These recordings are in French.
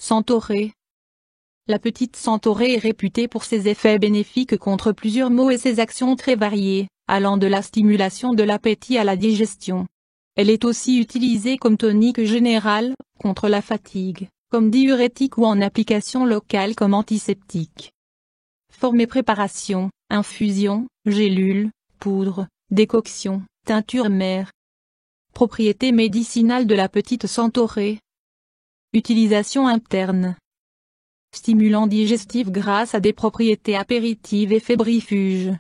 Centaurée. La petite centaurée est réputée pour ses effets bénéfiques contre plusieurs maux et ses actions très variées, allant de la stimulation de l'appétit à la digestion. Elle est aussi utilisée comme tonique générale, contre la fatigue, comme diurétique ou en application locale comme antiseptique. Forme et préparation, infusion, gélule, poudre, décoction, teinture mère. Propriétés médicinales de la petite centaurée. Utilisation interne. Stimulant digestif grâce à des propriétés apéritives et fébrifuges.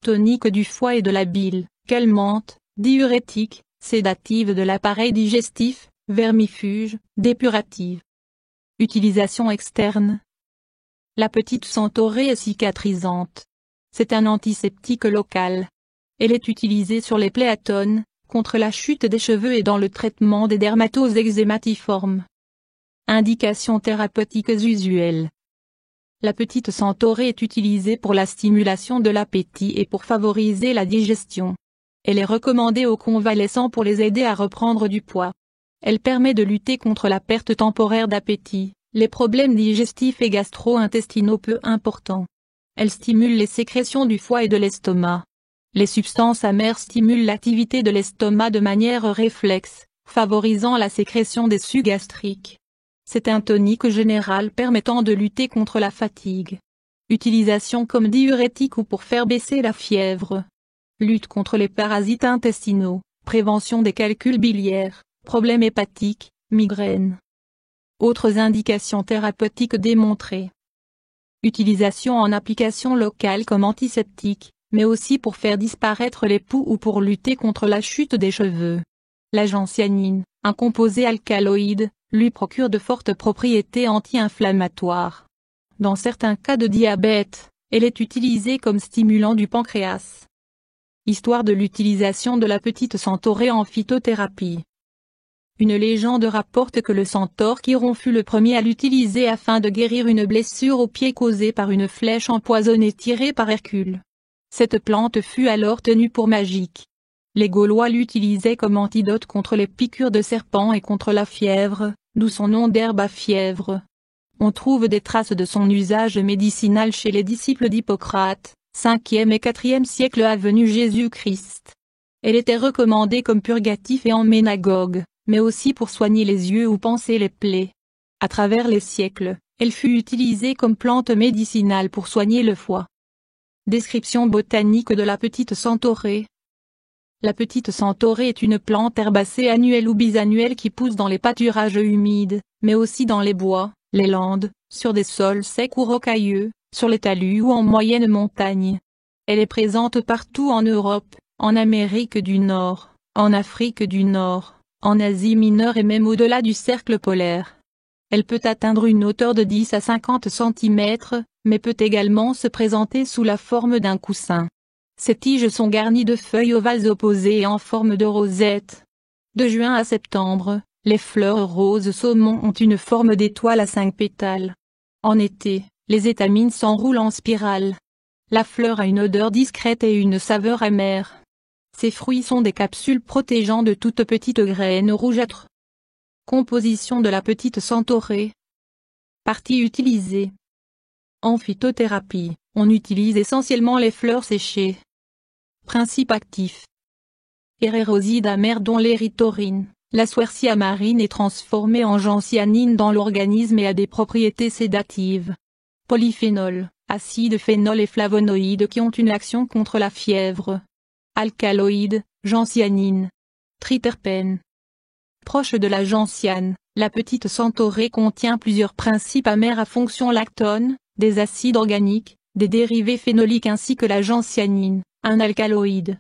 Tonique du foie et de la bile, calmante, diurétique, sédative de l'appareil digestif, vermifuge, dépurative. Utilisation externe. La petite centaurée est cicatrisante. C'est un antiseptique local. Elle est utilisée sur les plaies atones, contre la chute des cheveux et dans le traitement des dermatoses eczématiformes. Indications thérapeutiques usuelles. La petite centaurée est utilisée pour la stimulation de l'appétit et pour favoriser la digestion. Elle est recommandée aux convalescents pour les aider à reprendre du poids. Elle permet de lutter contre la perte temporaire d'appétit, les problèmes digestifs et gastro-intestinaux peu importants. Elle stimule les sécrétions du foie et de l'estomac. Les substances amères stimulent l'activité de l'estomac de manière réflexe, favorisant la sécrétion des sucs gastriques. C'est un tonique général permettant de lutter contre la fatigue. Utilisation comme diurétique ou pour faire baisser la fièvre. Lutte contre les parasites intestinaux, prévention des calculs biliaires, problèmes hépatiques, migraines. Autres indications thérapeutiques démontrées. Utilisation en application locale comme antiseptique, mais aussi pour faire disparaître les poux ou pour lutter contre la chute des cheveux. La gentianine, un composé alcaloïde, lui procure de fortes propriétés anti-inflammatoires. Dans certains cas de diabète, elle est utilisée comme stimulant du pancréas. Histoire de l'utilisation de la petite centaurée en phytothérapie. Une légende rapporte que le centaure Chiron fut le premier à l'utiliser afin de guérir une blessure au pied causée par une flèche empoisonnée tirée par Hercule. Cette plante fut alors tenue pour magique. Les Gaulois l'utilisaient comme antidote contre les piqûres de serpents et contre la fièvre, d'où son nom d'herbe à fièvre. On trouve des traces de son usage médicinal chez les disciples d'Hippocrate, 5e et 4e siècle avant Jésus-Christ. Elle était recommandée comme purgatif et emménagogue, mais aussi pour soigner les yeux ou panser les plaies. À travers les siècles, elle fut utilisée comme plante médicinale pour soigner le foie. Description botanique de la petite centaurée. La petite centaurée est une plante herbacée annuelle ou bisannuelle qui pousse dans les pâturages humides, mais aussi dans les bois, les landes, sur des sols secs ou rocailleux, sur les talus ou en moyenne montagne. Elle est présente partout en Europe, en Amérique du Nord, en Afrique du Nord, en Asie mineure et même au-delà du cercle polaire. Elle peut atteindre une hauteur de 10 à 50 cm, mais peut également se présenter sous la forme d'un coussin. Ses tiges sont garnies de feuilles ovales opposées et en forme de rosette. De juin à septembre, les fleurs roses saumon ont une forme d'étoile à 5 pétales. En été, les étamines s'enroulent en spirale. La fleur a une odeur discrète et une saveur amère. Ses fruits sont des capsules protégeant de toutes petites graines rougeâtres. Composition de la petite centaurée. Parties utilisées. En phytothérapie, on utilise essentiellement les fleurs séchées. Principe actif. Héréroside amère dont l'érythrine, la Schwerzia marine est transformée en gentianine dans l'organisme et a des propriétés sédatives. Polyphénol, acide phénol et flavonoïdes qui ont une action contre la fièvre. Alcaloïdes, gentianine. Triterpènes. Proche de la gentiane, la petite centaurée contient plusieurs principes amers à fonction lactone, des acides organiques, des dérivés phénoliques ainsi que la gentianine, un alcaloïde.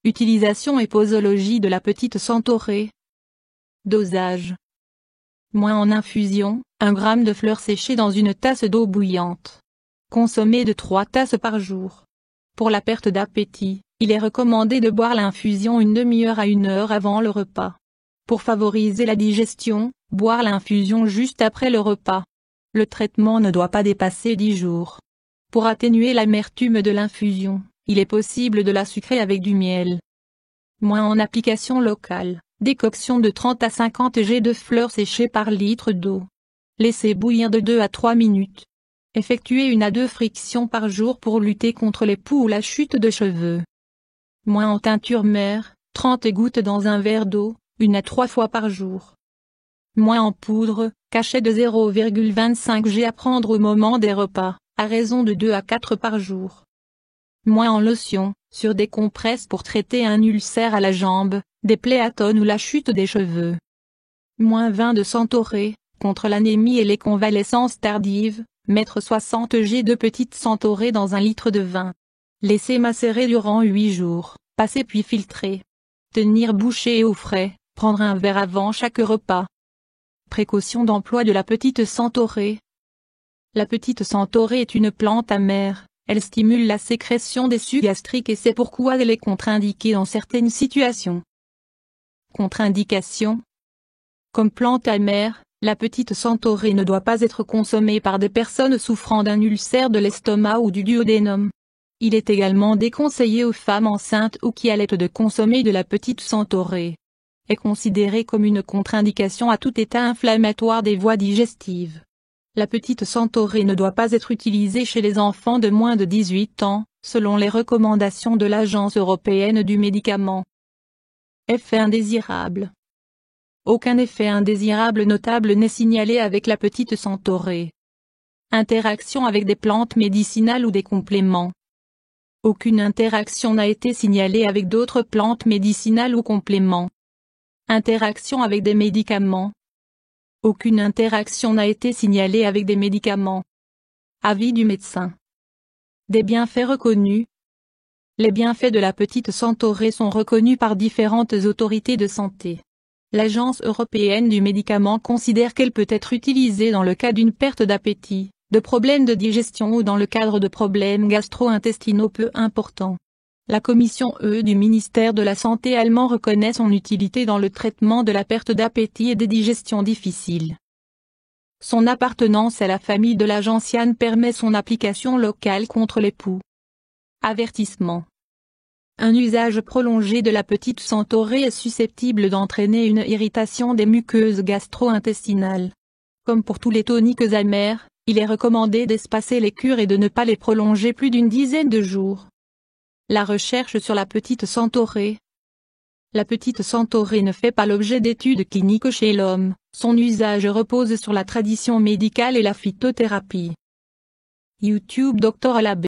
Utilisation et posologie de la petite centaurée. Dosage. Moins en infusion, 1 g de fleurs séchées dans une tasse d'eau bouillante. Consommer de 3 tasses par jour. Pour la perte d'appétit, il est recommandé de boire l'infusion une demi-heure à 1 heure avant le repas. Pour favoriser la digestion, boire l'infusion juste après le repas. Le traitement ne doit pas dépasser 10 jours. Pour atténuer l'amertume de l'infusion, il est possible de la sucrer avec du miel. Moins en application locale, décoction de 30 à 50 g de fleurs séchées par litre d'eau. Laissez bouillir de 2 à 3 minutes. Effectuez 1 à 2 frictions par jour pour lutter contre les poux ou la chute de cheveux. Moins en teinture mère, 30 gouttes dans un verre d'eau, 1 à 3 fois par jour. Moins en poudre, cachet de 0,25 g à prendre au moment des repas, à raison de 2 à 4 par jour. Moins en lotion, sur des compresses pour traiter un ulcère à la jambe, des plaies atones ou la chute des cheveux. Moins 20 de centaurée, contre l'anémie et les convalescences tardives, mettre 60 g de petite centaurée dans 1 litre de vin. Laisser macérer durant 8 jours, passer puis filtrer. Tenir bouché et au frais, prendre un verre avant chaque repas. Précaution d'emploi de la petite centaurée. La petite centaurée est une plante amère, elle stimule la sécrétion des sucs gastriques et c'est pourquoi elle est contre-indiquée dans certaines situations. Contre-indication. Comme plante amère, la petite centaurée ne doit pas être consommée par des personnes souffrant d'un ulcère de l'estomac ou du duodénum. Il est également déconseillé aux femmes enceintes ou qui allaitent de consommer de la petite centaurée. Est considérée comme une contre-indication à tout état inflammatoire des voies digestives. La petite centaurée ne doit pas être utilisée chez les enfants de moins de 18 ans, selon les recommandations de l'Agence européenne du médicament. Effet indésirable. Aucun effet indésirable notable n'est signalé avec la petite centaurée. Interaction avec des plantes médicinales ou des compléments. Aucune interaction n'a été signalée avec d'autres plantes médicinales ou compléments. Interaction avec des médicaments. Aucune interaction n'a été signalée avec des médicaments. Avis du médecin. Des bienfaits reconnus. Les bienfaits de la petite centaurée sont reconnus par différentes autorités de santé. L'Agence européenne du médicament considère qu'elle peut être utilisée dans le cas d'une perte d'appétit, de problèmes de digestion ou dans le cadre de problèmes gastro-intestinaux peu importants. La Commission du ministère de la Santé allemand reconnaît son utilité dans le traitement de la perte d'appétit et des digestions difficiles. Son appartenance à la famille de la gentiane permet son application locale contre les poux. Avertissement. Un usage prolongé de la petite centaurée est susceptible d'entraîner une irritation des muqueuses gastro-intestinales. Comme pour tous les toniques amers, il est recommandé d'espacer les cures et de ne pas les prolonger plus d'une dizaine de jours. La recherche sur la petite centaurée. La petite centaurée ne fait pas l'objet d'études cliniques chez l'homme, son usage repose sur la tradition médicale et la phytothérapie. YouTube Dr Alabé